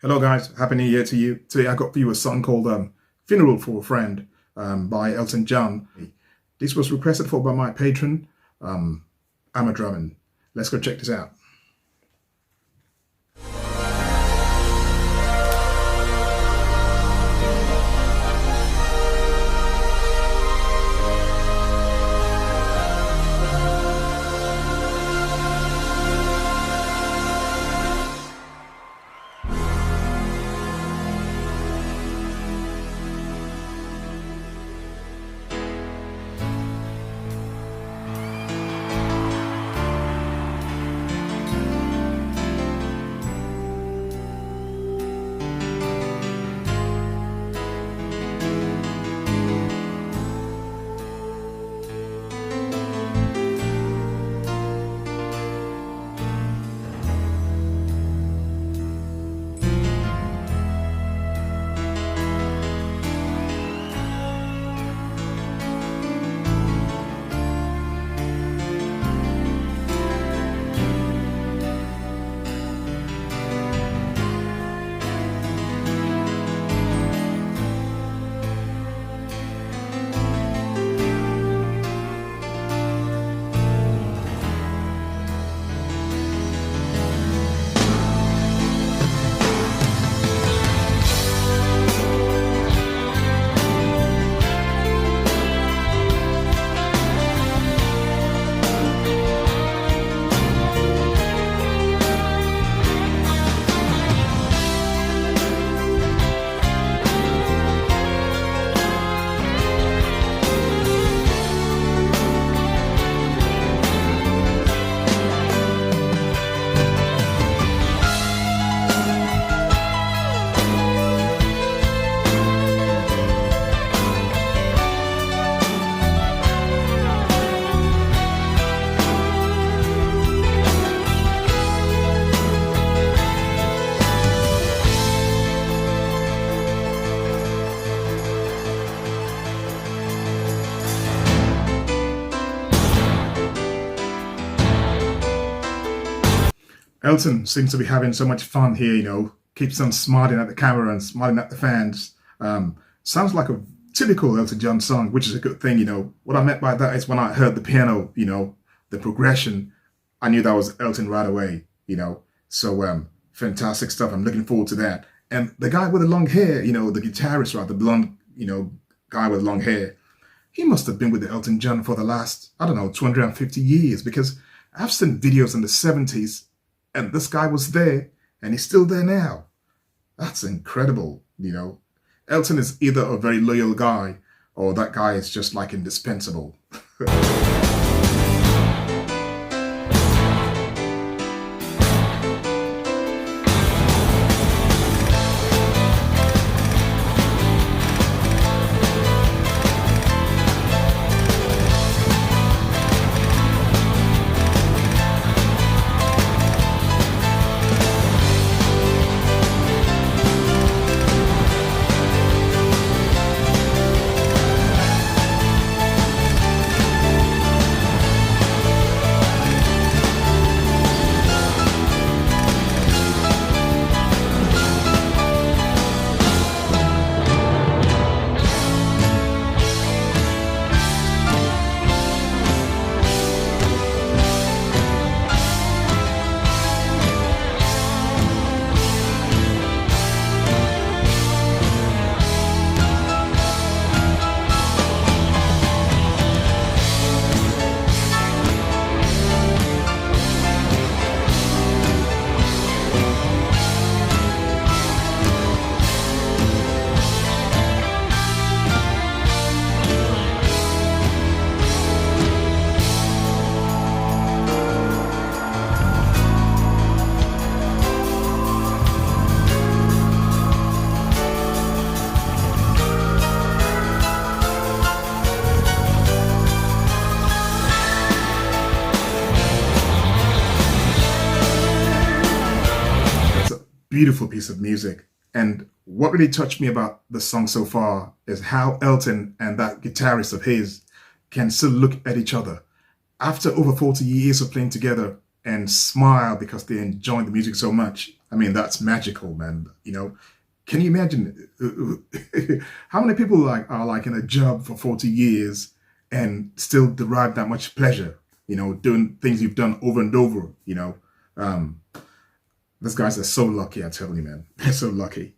Hello guys, Happy New Year to you. Today I got for you a song called Funeral for a Friend by Elton John. This was requested for by my patron, Amma Drummond. Let's go check this out. Elton seems to be having so much fun here, keeps on smiling at the camera and smiling at the fans. Sounds like a typical Elton John song, which is a good thing, What I meant by that is when I heard the piano, the progression, I knew that was Elton right away, So fantastic stuff. I'm looking forward to that. And the guy with the long hair, the guitarist, right, the blonde, guy with long hair, he must have been with the Elton John for the last, 250 years, because I've seen videos in the 70s and this guy was there and he's still there now. That's incredible, Elton is either a very loyal guy or that guy is just like indispensable. Beautiful piece of music. And what really touched me about the song so far is how Elton and that guitarist of his can still look at each other after over 40 years of playing together and smile because they enjoy the music so much. I mean, that's magical, man. Can you imagine how many people are like in a job for 40 years and still derive that much pleasure, doing things you've done over and over, um, these guys are so lucky, I tell you, man. They're so lucky.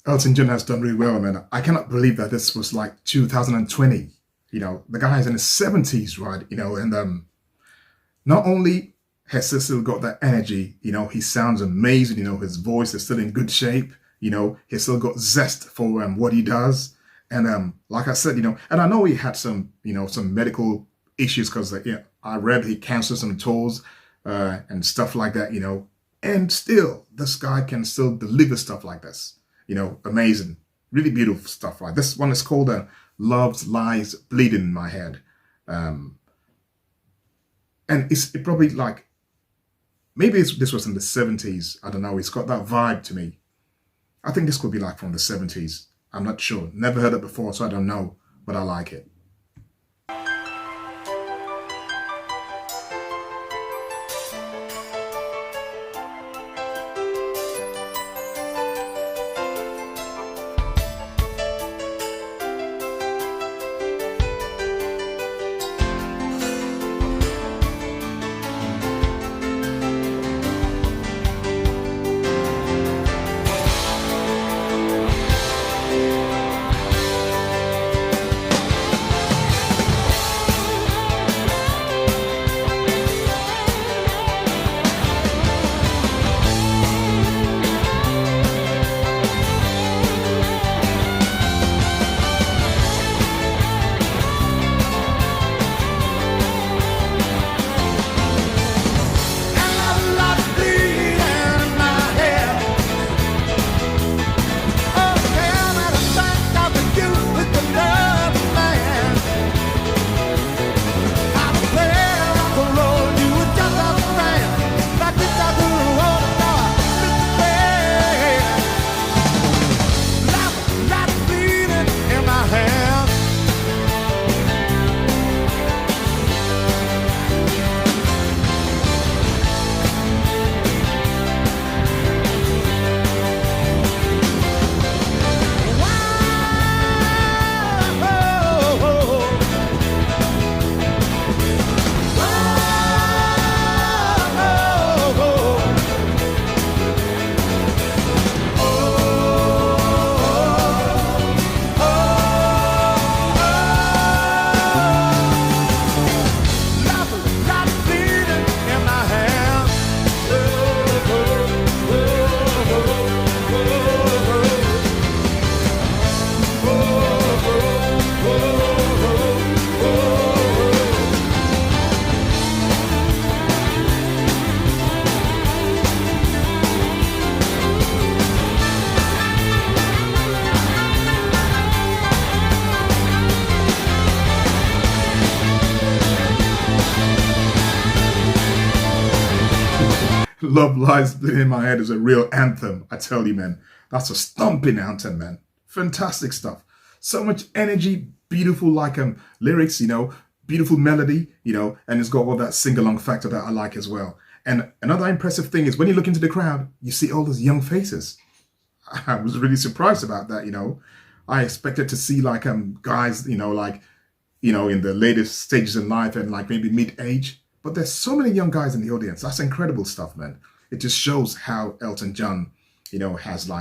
Elton John has done really well, man. I cannot believe that this was like 2020. The guy is in his 70s, right? And not only has he still got that energy, he sounds amazing, his voice is still in good shape, he's still got zest for what he does. And like I said, and I know he had some, some medical issues because I read he canceled some tours and stuff like that, and still this guy can still deliver stuff like this. Amazing, really beautiful stuff. Right, this one is called "Love Lies Bleeding in My Head," and it probably like maybe this was in the 70s. I don't know. It's got that vibe to me. I think this could be like from the 70s. I'm not sure. Never heard it before, so I don't know, but I like it. Love Lies Bleeding in My Head is a real anthem. I tell you, man, that's a stomping anthem, man. Fantastic stuff. So much energy, beautiful lyrics, beautiful melody, and it's got all that sing-along factor that I like as well. And another impressive thing is when you look into the crowd, you see all those young faces. I was really surprised about that, I expected to see guys, in the latest stages in life and maybe mid-age. But there's so many young guys in the audience. That's incredible stuff, man. It just shows how Elton John, has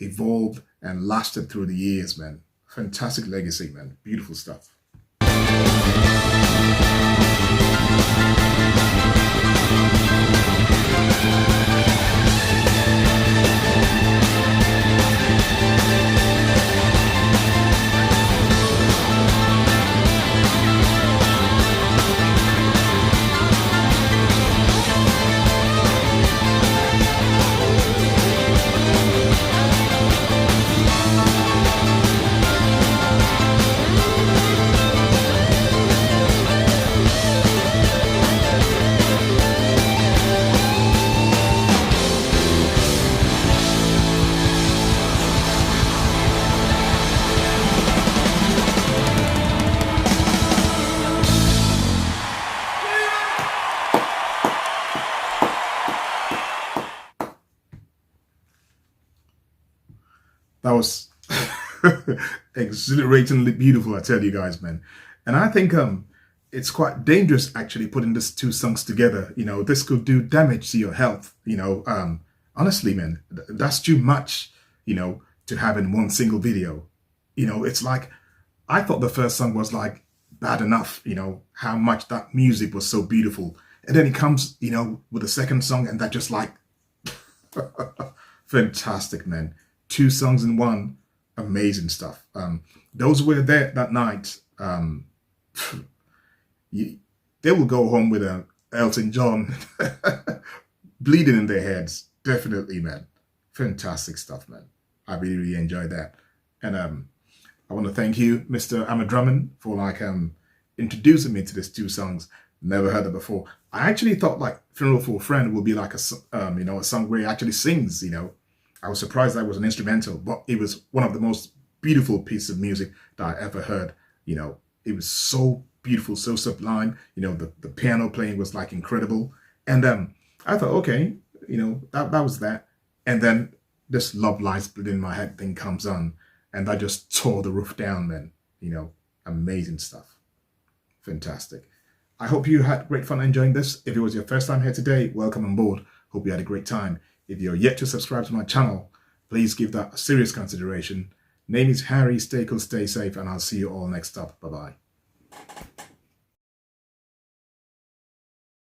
evolved and lasted through the years, man. Fantastic legacy, man. Beautiful stuff. That was exhilaratingly beautiful, I tell you guys, man. And I think it's quite dangerous actually putting these two songs together. This could do damage to your health. Honestly, man, that's too much, to have in one single video. It's like, I thought the first song was bad enough, how much that music was so beautiful. And then it comes, with the second song and that just fantastic, man. Two songs in one, amazing stuff. Those who were there that night, they will go home with Elton John bleeding in their heads. Definitely, man. Fantastic stuff, man. I really, really enjoyed that. And I want to thank you, Mr. Ahmed Drummond, for introducing me to these two songs. Never heard it before. I actually thought Funeral for a Friend would be a song where he actually sings, I was surprised that was an instrumental, but it was one of the most beautiful pieces of music that I ever heard. It was so beautiful, so sublime. The piano playing was incredible. And I thought, okay, that was that. And then this Love Lies Bleeding in My Head thing comes on, and that just tore the roof down, man. Amazing stuff. Fantastic. I hope you had great fun enjoying this. If it was your first time here today, welcome on board. Hope you had a great time. If you're yet to subscribe to my channel, please give that a serious consideration. Name is Harry. Stay cool, stay safe, and I'll see you all next up. Bye-bye.